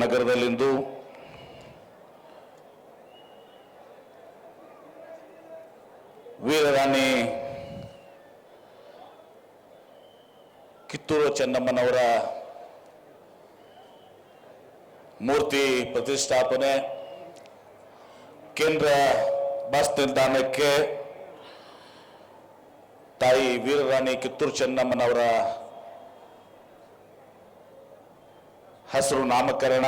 ನಗರದಲ್ಲಿಂದು ವೀರರಾಣಿ ಕಿತ್ತೂರು ಚೆನ್ನಮ್ಮನವರ ಮೂರ್ತಿ ಪ್ರತಿಷ್ಠಾಪನೆ, ಕೇಂದ್ರ ಬಸ್ ನಿಲ್ದಾಣಕ್ಕೆ ತಾಯಿ ವೀರರಾಣಿ ಕಿತ್ತೂರು ಚೆನ್ನಮ್ಮನವರ ಹೆಸರು ನಾಮಕರಣ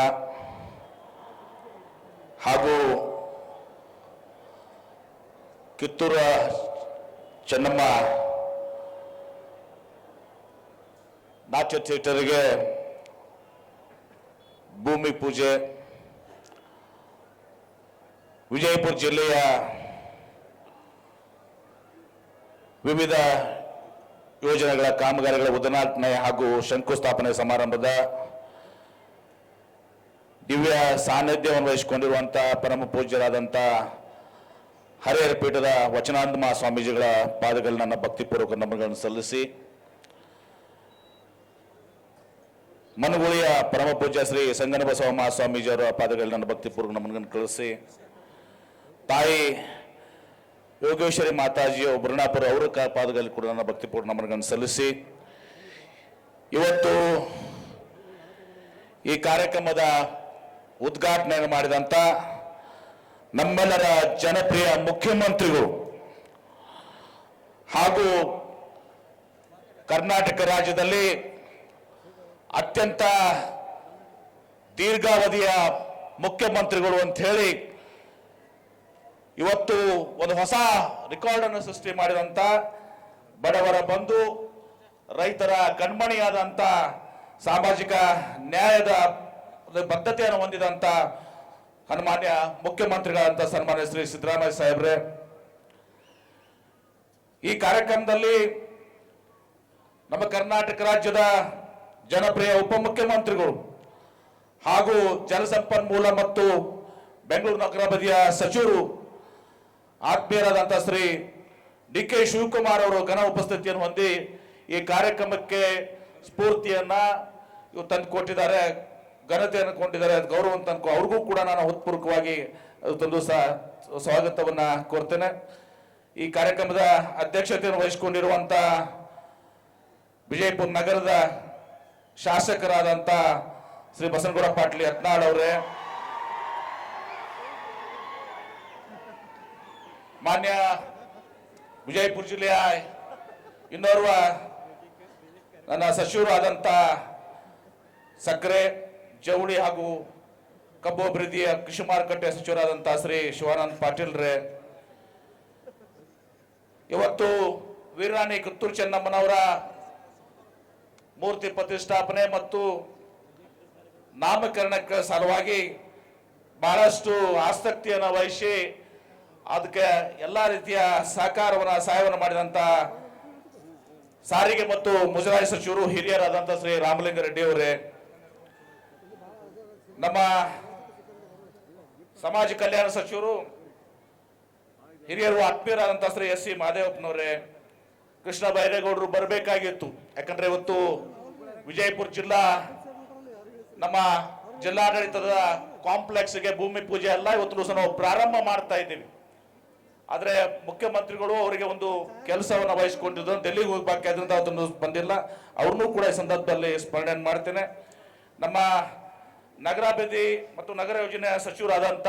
ಹಾಗೂ ಕಿತ್ತೂರು ಚೆನ್ನಮ್ಮ ನಾಟ್ಯ ಥಿಯೇಟರ್ಗೆ ಭೂಮಿ ಪೂಜೆ, ವಿಜಯಪುರ ಜಿಲ್ಲೆಯ ವಿವಿಧ ಯೋಜನೆಗಳ ಕಾಮಗಾರಿಗಳ ಉದ್ಘಾಟನೆ ಹಾಗೂ ಶಂಕುಸ್ಥಾಪನೆ ಸಮಾರಂಭದ ದಿವ್ಯ ಸಾನ್ನಿಧ್ಯವನ್ನು ವಹಿಸಿಕೊಂಡಿರುವಂತಹ ಪರಮ ಪೂಜ್ಯರಾದಂಥ ಹರಿಹರ ಪೀಠದ ವಚನಾನಂದ ಮಹಾಸ್ವಾಮೀಜಿಗಳ ಪಾದಗಳು ನನ್ನ ಭಕ್ತಿಪೂರ್ವಕ ನಮನಗಳನ್ನು ಸಲ್ಲಿಸಿ, ಮನಗುಳಿಯ ಪರಮ ಪೂಜ್ಯ ಶ್ರೀ ಸಂಗನಬಸವ ಮಹಾಸ್ವಾಮೀಜಿಯವರ ಪಾದಗಳು ನನ್ನ ಭಕ್ತಿಪೂರ್ವಕ ನಮನಗಳನ್ನು ಕಳಿಸಿ, ತಾಯಿ ಯೋಗೇಶ್ವರಿ ಮಾತಾಜಿಯ ಬುರ್ಣಾಪುರ ಅವರ ಪಾದಗಳಲ್ಲಿ ಕೂಡ ನನ್ನ ಭಕ್ತಿಪೂರ್ವಕ ನಮನಗಳನ್ನು ಸಲ್ಲಿಸಿ, ಇವತ್ತು ಈ ಕಾರ್ಯಕ್ರಮದ ಉದ್ಘಾಟನೆಯನ್ನು ಮಾಡಿದಂಥ ನಮ್ಮೆಲ್ಲರ ಜನಪ್ರಿಯ ಮುಖ್ಯಮಂತ್ರಿಗಳು ಹಾಗೂ ಕರ್ನಾಟಕ ರಾಜ್ಯದಲ್ಲಿ ಅತ್ಯಂತ ದೀರ್ಘಾವಧಿಯ ಮುಖ್ಯಮಂತ್ರಿಗಳು ಅಂತ ಹೇಳಿ ಇವತ್ತು ಒಂದು ಹೊಸ ರೆಕಾರ್ಡ್ ಅನ್ನು ಸೃಷ್ಟಿ ಮಾಡಿದಂಥ ಬಡವರ ಬಂಧು, ರೈತರ ಕಣ್ಮಣಿಯಾದಂಥ, ಸಾಮಾಜಿಕ ನ್ಯಾಯದ ಬದ್ಧತೆಯನ್ನು ಹೊಂದಿದಂಥ ಸನ್ಮಾನ್ಯ ಮುಖ್ಯಮಂತ್ರಿಗಳಂತ ಸನ್ಮಾನ್ಯ ಶ್ರೀ ಸಿದ್ದರಾಮಯ್ಯ ಸಾಹೇಬ್ರೆ, ಈ ಕಾರ್ಯಕ್ರಮದಲ್ಲಿ ನಮ್ಮ ಕರ್ನಾಟಕ ರಾಜ್ಯದ ಜನಪ್ರಿಯ ಉಪಮುಖ್ಯಮಂತ್ರಿಗಳು ಹಾಗೂ ಜಲಸಂಪನ್ಮೂಲ ಮತ್ತು ಬೆಂಗಳೂರು ನಗರಾಭಿವೃದ್ಧಿಯ ಸಚಿವರು ಆತ್ಮೀಯರಾದಂಥ ಶ್ರೀ ಡಿ.ಕೆ. ಶಿವಕುಮಾರ್ ಅವರು ಘನ ಉಪಸ್ಥಿತಿಯನ್ನು ಹೊಂದಿ ಈ ಕಾರ್ಯಕ್ರಮಕ್ಕೆ ಸ್ಫೂರ್ತಿಯನ್ನ ತಂದು ಕೊಟ್ಟಿದ್ದಾರೆ, ಘನತೆಯನ್ನು ಕೊಂಡಿದ್ದಾರೆ, ಗೌರವ ತನಕ ಅವ್ರಿಗೂ ಕೂಡ ನಾನು ಹೃತ್ಪೂರ್ವಕವಾಗಿ ತಂದು ಸ್ವಾಗತವನ್ನ ಕೋರ್ತೇನೆ. ಈ ಕಾರ್ಯಕ್ರಮದ ಅಧ್ಯಕ್ಷತೆಯನ್ನು ವಹಿಸಿಕೊಂಡಿರುವಂತ ವಿಜಯಪುರ ನಗರದ ಶಾಸಕರಾದಂಥ ಶ್ರೀ ಬಸನಗೌಡ ಪಾಟೀಲ್ ಯತ್ನಾಳ್ ಅವರೇ, ಮಾನ್ಯ ವಿಜಯಪುರ ಜಿಲ್ಲೆಯ ಇನ್ನೋರ್ವ ನನ್ನ ಸಚಿವರಾದಂಥ ಸಕ್ಕರೆ, ಜವಳಿ ಹಾಗೂ ಕಬ್ಬು ಅಭಿವೃದ್ಧಿಯ ಕೃಷಿ ಮಾರುಕಟ್ಟೆ ಸಚಿವರಾದಂಥ ಶ್ರೀ ಶಿವಾನಂದ ಪಾಟೀಲ್ರೇ, ಇವತ್ತು ವೀರರಾಣಿ ಕಿತ್ತೂರು ಚೆನ್ನಮ್ಮನವರ ಮೂರ್ತಿ ಪ್ರತಿಷ್ಠಾಪನೆ ಮತ್ತು ನಾಮಕರಣಕ್ಕೆ ಸಲುವಾಗಿ ಬಹಳಷ್ಟು ಆಸಕ್ತಿಯನ್ನು ವಹಿಸಿ ಅದಕ್ಕೆ ಎಲ್ಲ ರೀತಿಯ ಸಹಾಯವನ್ನು ಮಾಡಿದಂಥ ಸಾರಿಗೆ ಮತ್ತು ಮುಜರಾಯಿ ಸಚಿವರು ಹಿರಿಯರಾದಂಥ ಶ್ರೀ ರಾಮಲಿಂಗಾರೆಡ್ಡಿ ಅವರೇ, ನಮ್ಮ ಸಮಾಜ ಕಲ್ಯಾಣ ಸಚಿವರು ಹಿರಿಯರು ಆತ್ಮೀಯರಾದಂಥ ಶ್ರೀ ಎಸ್ ಸಿ ಮಹದೇವಪ್ಪನವರೇ, ಕೃಷ್ಣ ಬೈರೇಗೌಡರು ಬರಬೇಕಾಗಿತ್ತು. ಯಾಕಂದ್ರೆ ಇವತ್ತು ವಿಜಯಪುರ ಜಿಲ್ಲಾ ನಮ್ಮ ಜಿಲ್ಲಾಡಳಿತದ ಕಾಂಪ್ಲೆಕ್ಸ್ಗೆ ಭೂಮಿ ಪೂಜೆ ಎಲ್ಲ ಇವತ್ತು ಸಹ ನಾವು ಪ್ರಾರಂಭ ಮಾಡ್ತಾ ಇದ್ದೀವಿ. ಆದ್ರೆ ಮುಖ್ಯಮಂತ್ರಿಗಳು ಅವರಿಗೆ ಒಂದು ಕೆಲಸವನ್ನು ವಹಿಸಿಕೊಂಡಿದ್ದು ಡೆಲ್ಲಿಗೆ ಹೋಗ್ಬೇಕಾದ್ರಿಂದ ಅದನ್ನು ಬಂದಿಲ್ಲ. ಅವ್ರನ್ನೂ ಕೂಡ ಈ ಸಂದರ್ಭದಲ್ಲಿ ಸ್ಮರಣೆ ಮಾಡ್ತೇನೆ. ನಮ್ಮ ನಗರಾಭಿವೃದ್ಧಿ ಮತ್ತು ನಗರ ಯೋಜನೆ ಸಚಿವರಾದಂಥ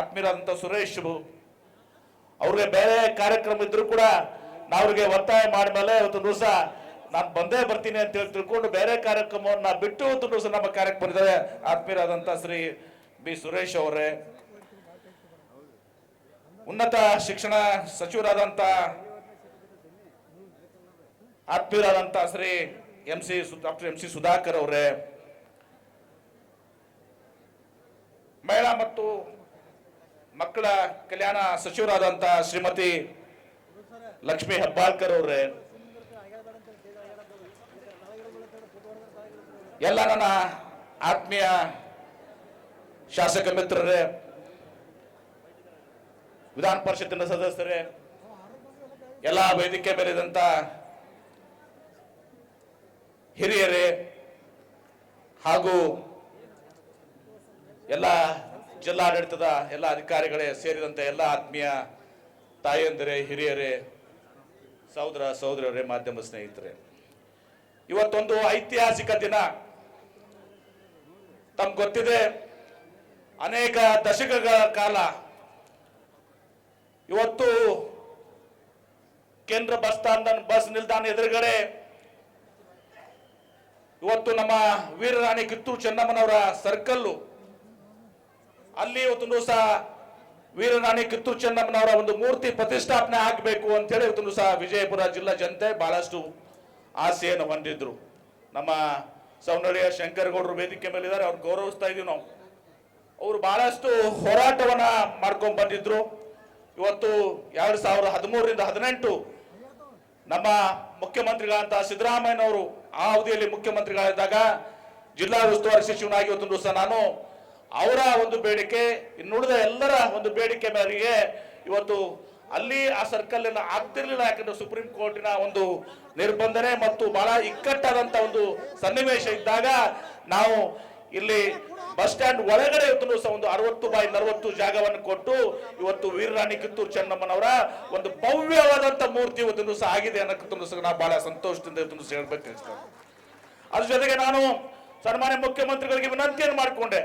ಆತ್ಮೀಯರಾದಂಥ ಸುರೇಶ್ ಅವ್ರಿಗೆ ಬೇರೆ ಕಾರ್ಯಕ್ರಮ ಇದ್ರು ಕೂಡ ನಾವು ಅವ್ರಿಗೆ ಒತ್ತಾಯ ಮಾಡಿದ್ಮೇಲೆ ಇವತ್ತು ದಿವಸ ನಾನು ಬಂದೇ ಬರ್ತೀನಿ ಅಂತ ಹೇಳಿ ತಿಳ್ಕೊಂಡು ಬೇರೆ ಕಾರ್ಯಕ್ರಮವನ್ನ ಬಿಟ್ಟು ಇವತ್ತು ದಿವಸ ನಮ್ಮ ಕಾರ್ಯಕ್ರಮ ಬಂದಿದ್ದಾರೆ ಆತ್ಮೀಯರಾದಂಥ ಶ್ರೀ ಬಿ ಸುರೇಶ್ ಅವರೇ, ಉನ್ನತ ಶಿಕ್ಷಣ ಸಚಿವರಾದಂಥ ಆತ್ಮೀಯರಾದಂಥ Shri doctor M C Sudhakar ಅವರೇ, ಮಹಿಳಾ ಮತ್ತು ಮಕ್ಕಳ ಕಲ್ಯಾಣ ಸಚಿವರಾದಂಥ ಶ್ರೀಮತಿ ಲಕ್ಷ್ಮೀ ಹೆಬ್ಬಾಳ್ಕರ್ ಅವರೇ, ಎಲ್ಲ ನನ್ನ ಆತ್ಮೀಯ ಶಾಸಕ ಮಿತ್ರರೇ, ವಿಧಾನ ಪರಿಷತ್ತಿನ ಸದಸ್ಯರೇ, ಎಲ್ಲ ವೇದಿಕೆ ಮೇಲಿದಂತ ಹಿರಿಯರೇ ಹಾಗೂ ಎಲ್ಲ ಜಿಲ್ಲಾಡಳಿತದ ಎಲ್ಲ ಅಧಿಕಾರಿಗಳೇ ಸೇರಿದಂತೆ ಎಲ್ಲ ಆತ್ಮೀಯ ತಾಯಂದಿರೇ, ಹಿರಿಯರೇ, ಸಹೋದರ ಸಹೋದರರೇ, ಮಾಧ್ಯಮ ಸ್ನೇಹಿತರೆ, ಇವತ್ತೊಂದು ಐತಿಹಾಸಿಕ ದಿನ. ತಮ್ಗೆ ಗೊತ್ತಿದೆ, ಅನೇಕ ದಶಕಗಳ ಕಾಲ ಇವತ್ತು ಕೇಂದ್ರ ಬಸ್ ನಿಲ್ದಾಣ ಎದುರುಗಡೆ ಇವತ್ತು ನಮ್ಮ ವೀರರಾಣಿ ಕಿತ್ತೂರು ಚೆನ್ನಮ್ಮನವರ ಸರ್ಕಲ್ಲು, ಅಲ್ಲಿ ಇವತ್ತು ದಿವಸ ವೀರರಾಣಿ ಕಿತ್ತೂರು ಚೆನ್ನಮ್ಮನವರ ಒಂದು ಮೂರ್ತಿ ಪ್ರತಿಷ್ಠಾಪನೆ ಆಗಬೇಕು ಅಂತೇಳಿ ಇವತ್ತು ದಿವಸ ವಿಜಯಪುರ ಜಿಲ್ಲಾ ಜನತೆ ಬಹಳಷ್ಟು ಆಸೆಯನ್ನು ಹೊಂದಿದ್ರು. ನಮ್ಮ ಸವನಹಳ್ಳಿಯ ಶಂಕರಗೌಡರು ವೇದಿಕೆ ಮೇಲೆ ಇದ್ದಾರೆ, ಅವ್ರು ಗೌರವಿಸ್ತಾ ಇದೀವಿ ನಾವು. ಅವರು ಬಹಳಷ್ಟು ಹೋರಾಟವನ್ನ ಮಾಡ್ಕೊಂಡು ಬಂದಿದ್ರು. ಇವತ್ತು 2013ರಿಂದ 18 ನಮ್ಮ ಮುಖ್ಯಮಂತ್ರಿಗಳಂತ ಸಿದ್ದರಾಮಯ್ಯನವರು ಆ ಅವಧಿಯಲ್ಲಿ ಮುಖ್ಯಮಂತ್ರಿಗಳಿದ್ದಾಗ ಜಿಲ್ಲಾ ಉಸ್ತುವಾರಿ ಸಚಿವನಾಗಿ ಇವತ್ತು ದಿವಸ ನಾನು ಅವರ ಒಂದು ಬೇಡಿಕೆ, ಇನ್ನುಳಿದ ಎಲ್ಲರ ಒಂದು ಬೇಡಿಕೆ ಮೇರೆಗೆ ಇವತ್ತು ಅಲ್ಲಿ ಆ ಸರ್ಕಲ್ ಎಲ್ಲ ಆಗ್ತಿರ್ಲಿಲ್ಲ. ಯಾಕಂದ್ರೆ ಸುಪ್ರೀಂ ಕೋರ್ಟಿನ ಒಂದು ನಿರ್ಬಂಧನೆ ಮತ್ತು ಬಹಳ ಇಕ್ಕಟ್ಟಾದಂತ ಒಂದು ಸನ್ನಿವೇಶ ಇದ್ದಾಗ ನಾವು ಇಲ್ಲಿ ಬಸ್ ಸ್ಟ್ಯಾಂಡ್ ಒಳಗಡೆ ಇವತ್ತು ದಿವಸ ಒಂದು 60x40 ಜಾಗವನ್ನು ಕೊಟ್ಟು ಇವತ್ತು ವೀರರಾಣಿ ಕಿತ್ತೂರು ಚೆನ್ನಮ್ಮನವರ ಒಂದು ಭವ್ಯವಾದಂತ ಮೂರ್ತಿ ಇವತ್ತು ದಿವಸ ಆಗಿದೆ ಅನ್ನೋದು ನಾವು ಬಹಳ ಸಂತೋಷದಿಂದ ಇವತ್ತು ದಿವಸ ಹೇಳ್ಬೇಕಾಗ್ತದೆ. ಅದ್ರ ಜೊತೆಗೆ ನಾನು ಸನ್ಮಾನ್ಯ ಮುಖ್ಯಮಂತ್ರಿಗಳಿಗೆ ವಿನಂತಿಯನ್ನು ಮಾಡಿಕೊಂಡೆ.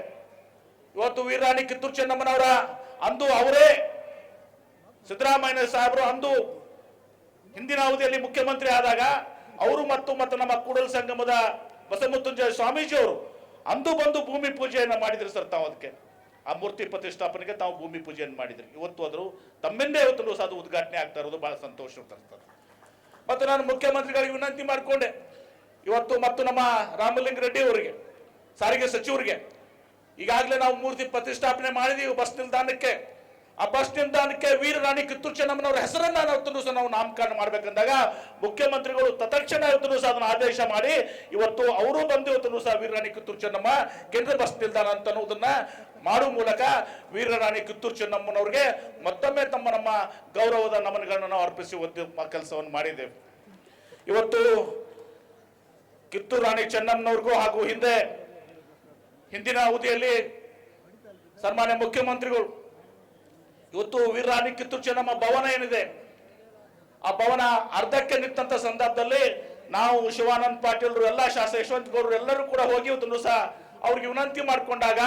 ಇವತ್ತು ವೀರರಾಣಿ ಕಿತ್ತೂರು ಚೆನ್ನಮ್ಮನವರ ಅಂದು ಅವರೇ ಸಿದ್ದರಾಮಯ್ಯ ಸಾಹೇಬರು ಅಂದು ಹಿಂದಿನ ಅವಧಿಯಲ್ಲಿ ಮುಖ್ಯಮಂತ್ರಿ ಆದಾಗ ಅವರು ಮತ್ತು ನಮ್ಮ ಕೂಡಲ ಸಂಗಮದ ಬಸವಮೃತ್ಯುಂಜಯ ಸ್ವಾಮೀಜಿ ಅವರು ಅಂದು ಬಂದು ಭೂಮಿ ಪೂಜೆಯನ್ನ ಮಾಡಿದ್ರು ಸರ್. ತಾವು ಅದಕ್ಕೆ ಆ ಮೂರ್ತಿ ಪ್ರತಿಷ್ಠಾಪನೆಗೆ ತಾವು ಭೂಮಿ ಪೂಜೆಯನ್ನು ಮಾಡಿದ್ರು. ಇವತ್ತು ಅದ್ರು ತಮ್ಮಿಂದ ಇವತ್ತು ಅದು ಉದ್ಘಾಟನೆ ಆಗ್ತಾ ಇರೋದು ಬಹಳ ಸಂತೋಷ ತರ್ತದೆ. ಮತ್ತು ನಾನು ಮುಖ್ಯಮಂತ್ರಿಗಳಿಗೆ ವಿನಂತಿ ಮಾಡಿಕೊಂಡೆ ಇವತ್ತು, ಮತ್ತು ನಮ್ಮ ರಾಮಲಿಂಗ ರೆಡ್ಡಿ ಅವರಿಗೆ, ಸಾರಿಗೆ ಸಚಿವರಿಗೆ, ಈಗಾಗಲೇ ನಾವು ಮೂರ್ತಿ ಪ್ರತಿಷ್ಠಾಪನೆ ಮಾಡಿದೀವಿ ಬಸ್ ನಿಲ್ದಾಣಕ್ಕೆ. ಆ ಬಸ್ ನಿಲ್ದಾಣಕ್ಕೆ ವೀರರಾಣಿ ಕಿತ್ತೂರು ಚೆನ್ನಮ್ಮನವರ ಹೆಸರನ್ನ ನಾವು ನಾಮಕರಣ ಮಾಡ್ಬೇಕಂದಾಗ ಮುಖ್ಯಮಂತ್ರಿಗಳು ತತ್ಕ್ಷಣ ಇವತ್ತು ಸಹ ಅದನ್ನು ಆದೇಶ ಮಾಡಿ ಇವತ್ತು ಅವರು ಬಂದು ಇವತ್ತು ಸಹ ವೀರರಾಣಿ ಕಿತ್ತೂರು ಚೆನ್ನಮ್ಮ ಕೇಂದ್ರ ಬಸ್ ನಿಲ್ದಾಣ ಅಂತ ಅನ್ನೋದನ್ನ ಮಾಡುವ ಮೂಲಕ ವೀರರಾಣಿ ಕಿತ್ತೂರು ಚೆನ್ನಮ್ಮನವ್ರಿಗೆ ಮತ್ತೊಮ್ಮೆ ನಮ್ಮ ಗೌರವದ ನಮನಗಳನ್ನು ನಾವು ಅರ್ಪಿಸಿ ಕೆಲಸವನ್ನು ಮಾಡಿದ್ದೇವೆ. ಇವತ್ತು ಕಿತ್ತೂರು ರಾಣಿ ಚೆನ್ನಮ್ಮನವ್ರಿಗೂ ಹಾಗೂ ಹಿಂದಿನ ಅವಧಿಯಲ್ಲಿ ಸನ್ಮಾನ್ಯ ಮುಖ್ಯಮಂತ್ರಿಗಳು ಇವತ್ತು ವೀರರಾಣಿ ಕಿತ್ತೂರು ಚೆನ್ನಮ್ಮ ಭವನ ಏನಿದೆ ಆ ಭವನ ಅರ್ಧಕ್ಕೆ ನಿಂತ ಸಂದರ್ಭದಲ್ಲಿ ನಾವು ಶಿವಾನಂದ ಪಾಟೀಲ್ರು, ಎಲ್ಲ ಶಾಸಕ ಯಶವಂತ ಗೌಡರು ಎಲ್ಲರೂ ಕೂಡ ಹೋಗಿ ಇವತ್ತು ಸಹ ಅವ್ರಿಗೆ ವಿನಂತಿ ಮಾಡಿಕೊಂಡಾಗ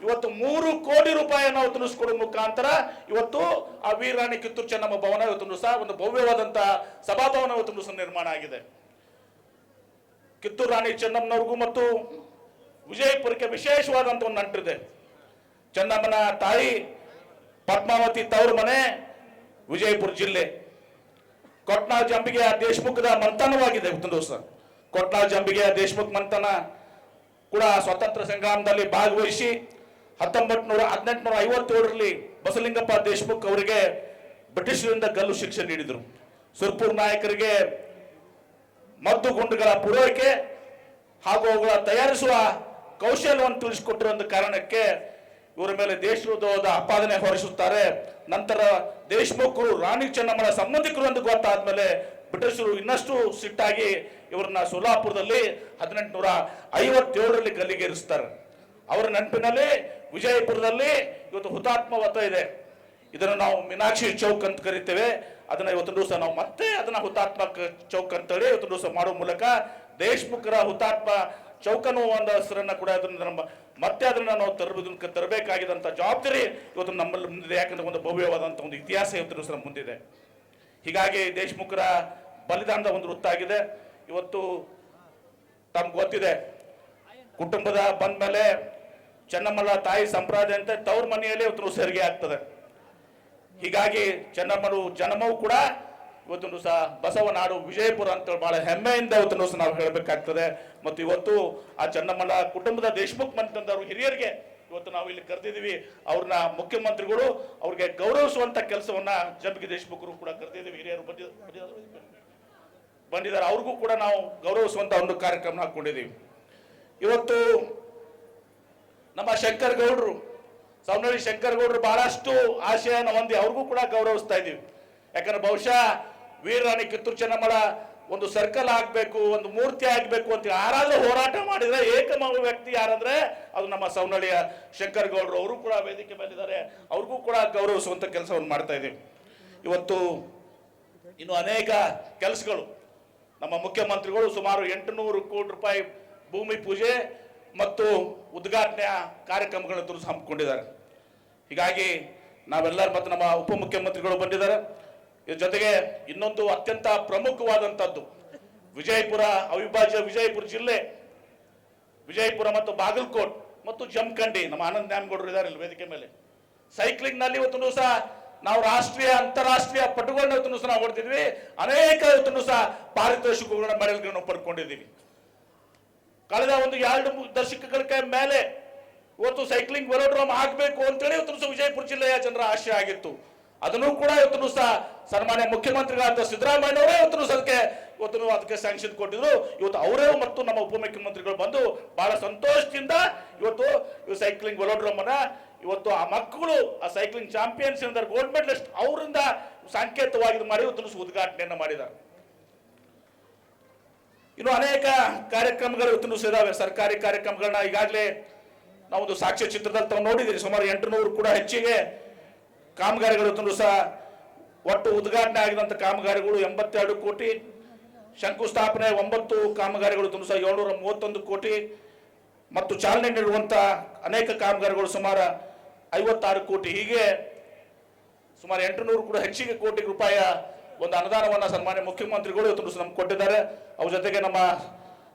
ಇವತ್ತು 3 ಕೋಟಿ ರೂಪಾಯಿಯನ್ನು ತಿಳಿಸ್ಕೊಡುವ ಮುಖಾಂತರ ಇವತ್ತು ಆ ವೀರರಾಣಿ ಕಿತ್ತೂರು ಚೆನ್ನಮ್ಮ ಭವನ ಇವತ್ತು ಸಹ ಒಂದು ಭವ್ಯವಾದಂತ ಸಭಾಭವನ ಇವತ್ತು ಸಹ ನಿರ್ಮಾಣ ಆಗಿದೆ. ಕಿತ್ತೂರು ರಾಣಿ ಚೆನ್ನಮ್ಮನವ್ರಿಗೂ ಮತ್ತು ವಿಜಯಪುರಕ್ಕೆ ವಿಶೇಷವಾದಂತ ಒಂದು ನಂಟಿದೆ. ಚೆನ್ನಮ್ಮನ ತಾಯಿ ಪದ್ಮಾವತಿ ತವರು ಮನೆ ವಿಜಯಪುರ ಜಿಲ್ಲೆ. ಕೊಟ್ನಾಳ್ ಜಂಬಿಗೆಯ ದೇಶಮುಖದ ಮಂಥನವಾಗಿದೆ ಇವತ್ತು ದಿವಸ. ಕೊಟ್ನಾಳ್ ಜಂಬಿಗೆಯ ದೇಶಮುಖ್ ಮಂಥನ ಕೂಡ ಸ್ವಾತಂತ್ರ್ಯ ಸಂಗ್ರಾಮದಲ್ಲಿ ಭಾಗವಹಿಸಿ 1857ರಲ್ಲಿ ಬಸಲಿಂಗಪ್ಪ ದೇಶಮುಖ್ ಅವರಿಗೆ ಬ್ರಿಟಿಷರಿಂದ ಗಲ್ಲು ಶಿಕ್ಷೆ ನೀಡಿದರು. ಸುರ್ಪುರ್ ನಾಯಕರಿಗೆ ಮದ್ದು ಗುಂಡುಗಳ ಪೂರೈಕೆ ಹಾಗೂ ಅವುಗಳ ತಯಾರಿಸುವ ಕೌಶಲ್ಯವನ್ನು ತಿಳಿಸಿಕೊಟ್ಟಿರುವ ಕಾರಣಕ್ಕೆ ಇವರ ಮೇಲೆ ದೇಶದ್ರೋಹದ ಆಪಾದನೆ ಹೊರಿಸುತ್ತಾರೆ. ನಂತರ ದೇಶಮುಖರು ರಾಣಿ ಚೆನ್ನಮ್ಮನ ಸಂಬಂಧಿಕರು ಎಂದು ಗೊತ್ತಾದ್ಮೇಲೆ ಬ್ರಿಟಿಷರು ಇನ್ನಷ್ಟು ಸಿಟ್ಟಾಗಿ ಇವರನ್ನ ಸೋಲಾಪುರದಲ್ಲಿ 1857ರಲ್ಲಿ ಗಲ್ಲಿಗೇರಿಸ್ತಾರೆ. ಅವರ ನೆನಪಿನಲ್ಲಿ ವಿಜಯಪುರದಲ್ಲಿ ಇವತ್ತು ಹುತಾತ್ಮ ವೃತ್ತ ಇದೆ. ಇದನ್ನು ನಾವು ಮೀನಾಕ್ಷಿ ಚೌಕ್ ಅಂತ ಕರಿತೇವೆ. ಅದನ್ನ ಇವತ್ತು ದಿವಸ ನಾವು ಮತ್ತೆ ಅದನ್ನ ಹುತಾತ್ಮ ಚೌಕ್ ಅಂತೇಳಿ ಇವತ್ತು ದಿವಸ ಮಾಡುವ ಮೂಲಕ ದೇಶಮುಖರ ಹುತಾತ್ಮ ಚೌಕನು ಒಂದು ಹೆಸರನ್ನ ಕೂಡ ಅದನ್ನ ಮತ್ತೆ ಅದನ್ನ ನಾವು ತರಬೇಕಾಗಿದಂತ ಜವಾಬ್ದಾರಿ ಇವತ್ತು ನಮ್ಮಲ್ಲಿ ಮುಂದಿದೆ. ಯಾಕಂದ್ರೆ ಒಂದು ಭವ್ಯವಾದಂತ ಒಂದು ಇತಿಹಾಸ ಇವತ್ತು ದಿವಸ ಮುಂದಿದೆ. ಹೀಗಾಗಿ ದೇಶಮುಖರ ಬಲಿದಾನದ ಒಂದು ವೃತ್ತ ಆಗಿದೆ. ಇವತ್ತು ತಮ್ಗೆ ಗೊತ್ತಿದೆ, ಕುಟುಂಬದ ಬಂದ ಮೇಲೆ ಚೆನ್ನಮ್ಮನ ತಾಯಿ ಸಂಪ್ರದಾಯ ಅಂತ ತವ್ರ ಮನೆಯಲ್ಲೇ ಇವತ್ತು ಹೆರಿಗೆ ಆಗ್ತದೆ. ಹೀಗಾಗಿ ಚೆನ್ನಮ್ಮನ ಜನ್ಮವು ಕೂಡ ಇವತ್ತು ಸಹ ಬಸವನಾಡು ವಿಜಯಪುರ ಅಂತ ಬಹಳ ಹೆಮ್ಮೆಯಿಂದ ಇವತ್ತು ಸಹ ನಾವು ಹೇಳಬೇಕಾಗ್ತದೆ. ಮತ್ತು ಇವತ್ತು ಆ ಚೆನ್ನಮ್ಮನ ಕುಟುಂಬದ ದೇಶಮುಖ್ ಮಂತಂದವರು ಹಿರಿಯರಿಗೆ ಇವತ್ತು ನಾವು ಇಲ್ಲಿ ಕರೆದಿದ್ದೀವಿ. ಅವ್ರನ್ನ ಮುಖ್ಯಮಂತ್ರಿಗಳು ಅವ್ರಿಗೆ ಗೌರವಿಸುವಂತ ಕೆಲಸವನ್ನ ಜಂಬಿಗೆ ದೇಶಮುಖರು ಕೂಡ ಕರೆದಿದ್ದೀವಿ. ಹಿರಿಯರು ಬಂದಿದ್ದಾರೆ, ಅವ್ರಿಗೂ ಕೂಡ ನಾವು ಗೌರವಿಸುವಂತ ಒಂದು ಕಾರ್ಯಕ್ರಮ ಹಾಕೊಂಡಿದ್ದೀವಿ. ಇವತ್ತು ನಮ್ಮ ಶಂಕರಗೌಡರು, ಸವನಹಳ್ಳಿ ಶಂಕರಗೌಡರು ಬಹಳಷ್ಟು ಆಶಯನ ಹೊಂದಿ ಅವ್ರಿಗೂ ಕೂಡ ಗೌರವಿಸ್ತಾ ಇದ್ದೀವಿ. ಯಾಕಂದ್ರೆ ಬಹುಶಃ ವೀರರಾಣಿ ಕಿತ್ತೂರು ಚೆನ್ನಮ್ಮಳ ಒಂದು ಸರ್ಕಲ್ ಆಗ್ಬೇಕು, ಒಂದು ಮೂರ್ತಿ ಆಗ್ಬೇಕು ಅಂತ ಯಾರಾದ್ರೂ ಹೋರಾಟ ಮಾಡಿದ್ರೆ ಏಕಮಾವ ವ್ಯಕ್ತಿ ಯಾರಂದ್ರೆ ಅದು ನಮ್ಮ ಸವನಹಳ್ಳಿಯ ಶಂಕರ್ ಗೌಡ್ರು. ಅವರು ಕೂಡ ವೇದಿಕೆ ಮೇಲಿದ್ದಾರೆ, ಅವ್ರಿಗೂ ಕೂಡ ಗೌರವಿಸುವಂತ ಕೆಲಸವನ್ನು ಮಾಡ್ತಾ ಇದ್ದೀವಿ. ಇವತ್ತು ಇನ್ನು ಅನೇಕ ಕೆಲಸಗಳು ನಮ್ಮ ಮುಖ್ಯಮಂತ್ರಿಗಳು ಸುಮಾರು 800 ಕೋಟಿ ರೂಪಾಯಿ ಭೂಮಿ ಪೂಜೆ ಮತ್ತು ಉದ್ಘಾಟನೆಯ ಕಾರ್ಯಕ್ರಮಗಳನ್ನು ಹಮ್ಮಿಕೊಂಡಿದ್ದಾರೆ. ಹೀಗಾಗಿ ನಾವೆಲ್ಲರೂ ಮತ್ತು ನಮ್ಮ ಉಪಮುಖ್ಯಮಂತ್ರಿಗಳು ಬಂದಿದ್ದಾರೆ. ಇದ್ರ ಜೊತೆಗೆ ಇನ್ನೊಂದು ಅತ್ಯಂತ ಪ್ರಮುಖವಾದಂಥದ್ದು, ವಿಜಯಪುರ ಅವಿಭಾಜ್ಯ ವಿಜಯಪುರ ಜಿಲ್ಲೆ, ವಿಜಯಪುರ ಮತ್ತು ಬಾಗಲಕೋಟ್ ಮತ್ತು ಜಮಖಂಡಿ, ನಮ್ಮ ಆನಂದ್ ನ್ಯಾಮಗೌಡರು ಇದ್ದಾರೆ ಇಲ್ಲಿ ವೇದಿಕೆ ಮೇಲೆ. ಸೈಕ್ಲಿಂಗ್ ನಲ್ಲಿ ಇವತ್ತು ದಿವಸ ನಾವು ರಾಷ್ಟ್ರೀಯ ಅಂತಾರಾಷ್ಟ್ರೀಯ ಪಟುಗಳನ್ನ ಇವತ್ತು ದಿವಸ ನಾವು ಹೊಡ್ತಿದ್ವಿ. ಅನೇಕ ಇವತ್ತು ದಿವಸ ಪಾರಿತೋಷಿಕಗಳನ್ನ ಮೆಡಲ್ಗಳನ್ನು ಪಡ್ಕೊಂಡಿದ್ದೀವಿ. ಕಳೆದ ಒಂದು 2 ದಶಕಗಳ ಮೇಲೆ ಇವತ್ತು ಸೈಕ್ಲಿಂಗ್ ವೆಲೋಡ್ರೋಮ್ ಆಗಬೇಕು ಅಂತೇಳಿ ಇವತ್ತು ವಿಜಯಪುರ ಜಿಲ್ಲೆಯ ಜನರ ಆಶಯ ಆಗಿತ್ತು. ಅದನ್ನು ಕೂಡ ಇವತ್ತು ಸಹ ಸನ್ಮಾನ್ಯ ಮುಖ್ಯಮಂತ್ರಿಗಳಾದ ಸಿದ್ದರಾಮಯ್ಯನವರೇ ಅದಕ್ಕೆ ಸ್ಯಾಂಕ್ಷನ್ ಕೊಟ್ಟಿದ್ರು. ಇವತ್ತು ಅವರೇ ಮತ್ತು ನಮ್ಮ ಉಪಮುಖ್ಯಮಂತ್ರಿಗಳು ಬಂದು ಬಹಳ ಸಂತೋಷದಿಂದ ಇವತ್ತು ಸೈಕ್ಲಿಂಗ್ ವೆಲೋಡ್ರೋಮ್ ಅನ್ನ ಇವತ್ತು ಆ ಮಕ್ಕಳು ಆ ಸೈಕ್ಲಿಂಗ್ ಚಾಂಪಿಯನ್ಸ್ ಗೋಲ್ಡ್ ಮೆಡಲಿಸ್ಟ್ ಅವರಿಂದ ಸಾಂಕೇತವಾಗಿ ಮಾಡಿ ಇವತ್ತು ಉದ್ಘಾಟನೆಯನ್ನ ಮಾಡಿದ್ದಾರೆ. ಇನ್ನು ಅನೇಕ ಕಾರ್ಯಕ್ರಮಗಳು ಇವತ್ತು ಇದಾವೆ. ಸರ್ಕಾರಿ ಕಾರ್ಯಕ್ರಮಗಳನ್ನ ಈಗಾಗಲೇ ನಾವೊಂದು ಸಾಕ್ಷ್ಯ ಚಿತ್ರದಲ್ಲಿ ತಾವು ನೋಡಿದ್ದೀರಿ. ಸುಮಾರು 800 ಕೂಡ ಹೆಚ್ಚಿಗೆ ಕಾಮಗಾರಿಗಳು ಸಹ ಒಟ್ಟು ಉದ್ಘಾಟನೆ ಆಗಿದಂತ ಕಾಮಗಾರಿಗಳು 82 ಕೋಟಿ, ಶಂಕುಸ್ಥಾಪನೆ 9 ಕಾಮಗಾರಿಗಳು ಸಹ 731 ಕೋಟಿ ಮತ್ತು ಚಾಲನೆ ನೀಡುವಂತ ಅನೇಕ ಕಾಮಗಾರಿಗಳು ಸುಮಾರು 56 ಕೋಟಿ. ಹೀಗೆ ಸುಮಾರು 800 ಕೂಡ ಹೆಚ್ಚಿಗೆ ಕೋಟಿ ರೂಪಾಯಿ ಒಂದು ಅನುದಾನವನ್ನ ಸನ್ಮಾನ್ಯ ಮುಖ್ಯಮಂತ್ರಿಗಳು ಇವತ್ತು ನಮ್ಗೆ ಕೊಟ್ಟಿದ್ದಾರೆ. ಅವ್ರ ಜೊತೆಗೆ ನಮ್ಮ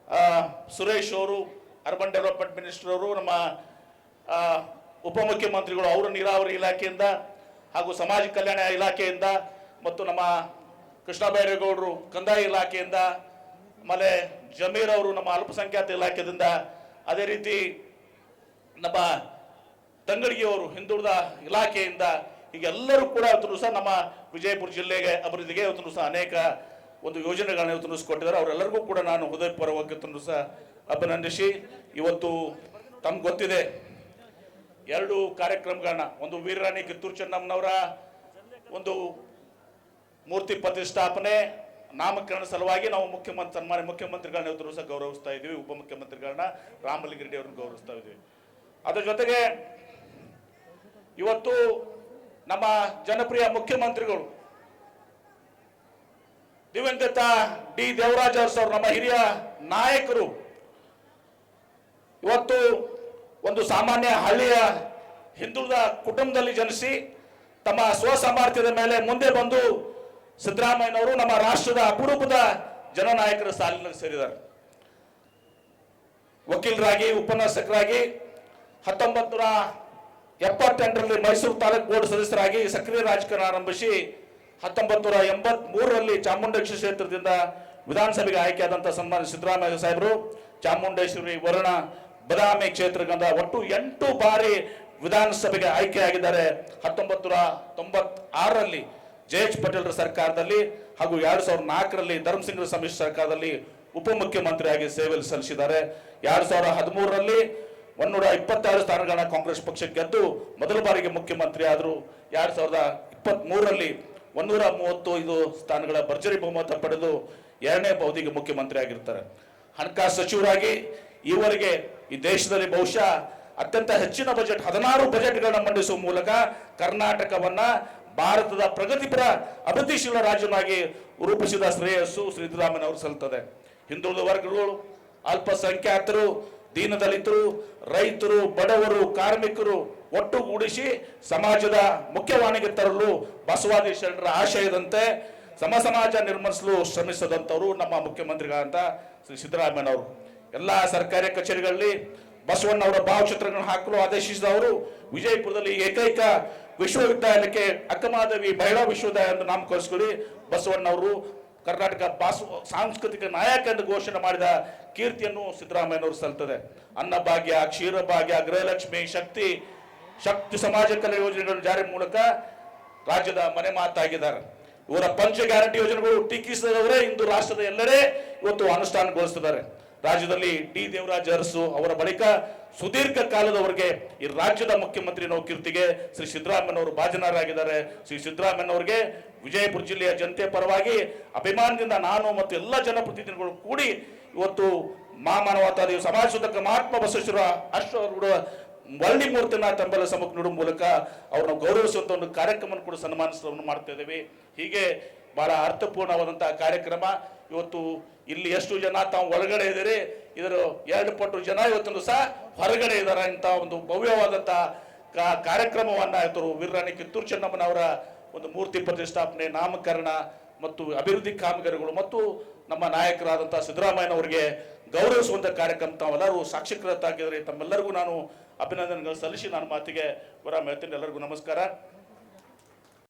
ಸುರೇಶ್ ಅವರು, ಅರ್ಬನ್ ಡೆವಲಪ್ಮೆಂಟ್ ಮಿನಿಸ್ಟರ್ ಅವರು, ನಮ್ಮ ಉಪಮುಖ್ಯಮಂತ್ರಿಗಳು ಅವರು ನೀರಾವರಿ ಇಲಾಖೆಯಿಂದ ಹಾಗೂ ಸಮಾಜ ಕಲ್ಯಾಣ ಇಲಾಖೆಯಿಂದ ಮತ್ತು ನಮ್ಮ ಕೃಷ್ಣ ಬೈರೇಗೌಡರು ಕಂದಾಯ ಇಲಾಖೆಯಿಂದ, ಆಮೇಲೆ ಜಮೀರ್ ಅವರು ನಮ್ಮ ಅಲ್ಪಸಂಖ್ಯಾತ ಇಲಾಖೆಯಿಂದ, ಅದೇ ರೀತಿ ನಮ್ಮ ತಂಗಡಿಗೆಯವರು ಹಿಂದುಳಿದ ಇಲಾಖೆಯಿಂದ, ಹೀಗೆಲ್ಲರೂ ಕೂಡ ಇವತ್ತು ಸಹ ನಮ್ಮ ವಿಜಯಪುರ ಜಿಲ್ಲೆಗೆ ಅಭಿವೃದ್ಧಿಗೆ ಇವತ್ತು ಸಹ ಅನೇಕ ಒಂದು ಯೋಜನೆಗಳನ್ನ ಇವತ್ತು ಕೊಟ್ಟಿದ್ದಾರೆ. ಅವರೆಲ್ಲರಿಗೂ ಕೂಡ ನಾನು ಹೃದಯಪೂರ್ವಕವಾಗಿ ಸಹ ಅಭಿನಂದಿಸಿ, ಇವತ್ತು ತಮ್ಗೆ ಗೊತ್ತಿದೆ 2 ಕಾರ್ಯಕ್ರಮಗಳನ್ನ, ಒಂದು ವೀರರಾಣಿ ಕಿತ್ತೂರು ಚೆನ್ನಮ್ಮನವರ ಒಂದು ಮೂರ್ತಿ ಪ್ರತಿಷ್ಠಾಪನೆ ನಾಮಕರಣ ಸಲುವಾಗಿ ನಾವು ಸನ್ಮಾನ್ಯ ಮುಖ್ಯಮಂತ್ರಿಗಳನ್ನ ಇವತ್ತು ಸಹ ಗೌರವಿಸ್ತಾ ಇದ್ದೀವಿ. ಉಪಮುಖ್ಯಮಂತ್ರಿಗಳನ್ನ ರಾಮಲಿಂಗಾರೆಡ್ಡಿ ಅವ್ರನ್ನ ಗೌರವಿಸ್ತಾ ಇದ್ದೀವಿ. ಅದರ ಜೊತೆಗೆ ಇವತ್ತು ನಮ್ಮ ಜನಪ್ರಿಯ ಮುಖ್ಯಮಂತ್ರಿಗಳು ದಿವಂಗತ ಡಿ ದೇವರಾಜ ಅರಸು ನಮ್ಮ ಹಿರಿಯ ನಾಯಕರು ಇವತ್ತು ಒಂದು ಸಾಮಾನ್ಯ ಹಳ್ಳಿಯ ಹಿಂದುಳಿದ ಕುಟುಂಬದಲ್ಲಿ ಜನಿಸಿ ತಮ್ಮ ಸ್ವಸಾಮರ್ಥ್ಯದ ಮೇಲೆ ಮುಂದೆ ಬಂದು ಸಿದ್ದರಾಮಯ್ಯನವರು ನಮ್ಮ ರಾಷ್ಟ್ರದ ಅಪರೂಪದ ಜನನಾಯಕರ ಸಾಲಿನಲ್ಲಿ ಸೇರಿದ್ದಾರೆ. ವಕೀಲರಾಗಿ, ಉಪನ್ಯಾಸಕರಾಗಿ 1978ರಲ್ಲಿ ಮೈಸೂರು ತಾಲೂಕು ಬೋರ್ಡ್ ಸದಸ್ಯರಾಗಿ ಸಕ್ರಿಯ ರಾಜಕಾರಣ ಆರಂಭಿಸಿ 1983ರಲ್ಲಿ ಚಾಮುಂಡೇಶ್ವರಿ ಕ್ಷೇತ್ರದಿಂದ ವಿಧಾನಸಭೆಗೆ ಆಯ್ಕೆಯಾದಂತಹ ಸನ್ಮಾನ್ಯ ಸಿದ್ದರಾಮಯ್ಯ ಸಾಹೇಬರು ಚಾಮುಂಡೇಶ್ವರಿ, ವರುಣ, ಬದಾಮಿ ಕ್ಷೇತ್ರದಿಂದ ಒಟ್ಟು 8 ಬಾರಿ ವಿಧಾನಸಭೆಗೆ ಆಯ್ಕೆಯಾಗಿದ್ದಾರೆ. 1996ರಲ್ಲಿ ಜೆ.ಎಚ್. ಪಟೇಲ್ರ ಸರ್ಕಾರದಲ್ಲಿ ಹಾಗೂ 2004ರಲ್ಲಿ ಧರ್ಮಸಿಂಗ್ರ ಸಮ್ಮಿಶ್ರ ಸರ್ಕಾರದಲ್ಲಿ ಉಪಮುಖ್ಯಮಂತ್ರಿಯಾಗಿ ಸೇವೆ ಸಲ್ಲಿಸಿದ್ದಾರೆ. 2013ರಲ್ಲಿ 126 ಸ್ಥಾನಗಳನ್ನ ಕಾಂಗ್ರೆಸ್ ಪಕ್ಷ ಗೆದ್ದು ಮೊದಲ ಬಾರಿಗೆ ಮುಖ್ಯಮಂತ್ರಿ ಆದರು. 2023ರಲ್ಲಿ 135 ಸ್ಥಾನಗಳ ಭರ್ಜರಿ ಬಹುಮತ ಪಡೆದು 2ನೇ ಅವಧಿಗೆ ಮುಖ್ಯಮಂತ್ರಿ ಆಗಿರ್ತಾರೆ. ಹಣಕಾಸು ಸಚಿವರಾಗಿ ಈವರೆಗೆ ಈ ದೇಶದಲ್ಲಿ ಬಹುಶಃ ಅತ್ಯಂತ ಹೆಚ್ಚಿನ ಬಜೆಟ್ 16 ಬಜೆಟ್ಗಳನ್ನ ಮಂಡಿಸುವ ಮೂಲಕ ಕರ್ನಾಟಕವನ್ನ ಭಾರತದ ಪ್ರಗತಿಪರ ಅಭಿವೃದ್ಧಿಶೀಲ ರಾಜ್ಯವಾಗಿ ರೂಪಿಸಿದ ಶ್ರೇಯಸ್ಸು ಸಿದ್ದರಾಮಯ್ಯ ಅವರು ಸಲ್ಲುತ್ತದೆ. ಹಿಂದುಳಿದ ವರ್ಗಗಳು, ಅಲ್ಪಸಂಖ್ಯಾತರು, ದೀನದಲಿತರು, ರೈತರು, ಬಡವರು, ಕಾರ್ಮಿಕರು ಒಟ್ಟುಗೂಡಿಸಿ ಸಮಾಜದ ಮುಖ್ಯವಾಣಿಗೆ ತರಲು ಬಸವಾದಿ ಶರಣರ ಆಶಯದಂತೆ ಸಮಾಜ ನಿರ್ಮಿಸಲು ಶ್ರಮಿಸದಂತವರು ನಮ್ಮ ಮುಖ್ಯಮಂತ್ರಿಗಳಂತ ಶ್ರೀ ಸಿದ್ದರಾಮಯ್ಯನವರು. ಎಲ್ಲಾ ಸರ್ಕಾರಿ ಕಚೇರಿಗಳಲ್ಲಿ ಬಸವಣ್ಣವರ ಭಾವಚಿತ್ರಗಳನ್ನು ಹಾಕಲು ಆದೇಶಿಸಿದವರು. ವಿಜಯಪುರದಲ್ಲಿ ಏಕೈಕ ವಿಶ್ವವಿದ್ಯಾಲಯಕ್ಕೆ ಅಕ್ಕಮಹಾದೇವಿ ಮಹಿಳಾ ವಿಶ್ವವಿದ್ಯಾಲಯ ಎಂದು ನಾಮಕರಿಸಿಕೊಳ್ಳಿ ಬಸವಣ್ಣವರು ಕರ್ನಾಟಕ ಸಾಂಸ್ಕೃತಿಕ ನಾಯಕ ಎಂದು ಘೋಷಣೆ ಮಾಡಿದ ಕೀರ್ತಿಯನ್ನು ಸಿದ್ದರಾಮಯ್ಯನವರು ಸಲ್ತದೆ. ಅನ್ನಭಾಗ್ಯ, ಕ್ಷೀರಭಾಗ್ಯ, ಗೃಹಲಕ್ಷ್ಮಿ, ಶಕ್ತಿ ಸಮಾಜ ಕಲ್ಯಾಣ ಯೋಜನೆಗಳ ಜಾರಿ ಮೂಲಕ ರಾಜ್ಯದ ಮನೆ ಮಾತಾಗಿದ್ದಾರೆ. ಇವರ ಪಂಚ ಗ್ಯಾರಂಟಿ ಯೋಜನೆಗಳು ಟೀಕಿಸಿದವರೇ ಇಂದು ರಾಷ್ಟ್ರದ ಎಲ್ಲೆಡೆ ಇವತ್ತು ಅನುಷ್ಠಾನಗೊಳಿಸುತ್ತಿದ್ದಾರೆ. ರಾಜ್ಯದಲ್ಲಿ ಡಿ ದೇವರಾಜ ಅರಸು ಅವರ ಬಳಿಕ ಸುದೀರ್ಘ ಕಾಲದವರೆಗೆ ಈ ರಾಜ್ಯದ ಮುಖ್ಯಮಂತ್ರಿ ಅನ್ನೋ ಕೀರ್ತಿಗೆ ಶ್ರೀ ಸಿದ್ದರಾಮಯ್ಯನವರು ಭಾಜನರಾಗಿದ್ದಾರೆ. ಶ್ರೀ ಸಿದ್ದರಾಮಯ್ಯನವರಿಗೆ ವಿಜಯಪುರ ಜಿಲ್ಲೆಯ ಜನತೆ ಪರವಾಗಿ ಅಭಿಮಾನದಿಂದ ನಾನು ಮತ್ತು ಎಲ್ಲ ಜನಪ್ರತಿನಿಧಿಗಳು ಕೂಡಿ ಇವತ್ತು ಮಹಾಮಾನವತಾವಾದಿ ಸಮಾಜ ಸುಧಾರಕ ಮಹಾತ್ಮ ಬಸವೇಶ್ವರ ಅಶ್ವರೂಢ ವರ್ಣಿ ಮೂರ್ತಿನ ತಮ್ಮಲ್ಲ ಸಮಕ್ಕೆ ನೀಡುವ ಮೂಲಕ ಅವ್ರನ್ನ ಗೌರವಿಸುವಂತ ಒಂದು ಕಾರ್ಯಕ್ರಮ ಕೂಡ ಸನ್ಮಾನಿಸವನ್ನು ಮಾಡ್ತಾ ಇದ್ದೇವೆ. ಹೀಗೆ ಬಹಳ ಅರ್ಥಪೂರ್ಣವಾದಂತಹ ಕಾರ್ಯಕ್ರಮ. ಇವತ್ತು ಇಲ್ಲಿ ಎಷ್ಟು ಜನ ತಾವು ಒಳಗಡೆ ಇದ್ದಾರೆ, ಇದರ 2 ಪಟ್ಟು ಜನ ಇವತ್ತೊಂದು ಸಹ ಹೊರಗಡೆ ಇದ್ದಾರೆ ಅಂತ ಒಂದು ಭವ್ಯವಾದಂತಹ ಕಾರ್ಯಕ್ರಮವನ್ನ ಇವತ್ತು ವೀರರಾಣಿ ಕಿತ್ತೂರು ಚೆನ್ನಮ್ಮನವರ ಒಂದು ಮೂರ್ತಿ ಪ್ರತಿಷ್ಠಾಪನೆ, ನಾಮಕರಣ ಮತ್ತು ಅಭಿವೃದ್ಧಿ ಕಾಮಗಾರಿಗಳು ಮತ್ತು ನಮ್ಮ ನಾಯಕರಾದಂತಹ ಸಿದ್ದರಾಮಯ್ಯನವರಿಗೆ ಗೌರವಿಸುವಂತ ಕಾರ್ಯಕ್ರಮ ತಾವೆಲ್ಲರೂ ಸಾಕ್ಷಿಕೃತಾಗಿದ್ದಾರೆ. ತಮ್ಮೆಲ್ಲರಿಗೂ ನಾನು ಅಭಿನಂದನೆಗಳು ಸಲ್ಲಿಸಿ ನಾನು ಮಾತಿಗೆ ಹೊರ ಹೇಳ್ತೀನಿ. ಎಲ್ಲರಿಗೂ ನಮಸ್ಕಾರ.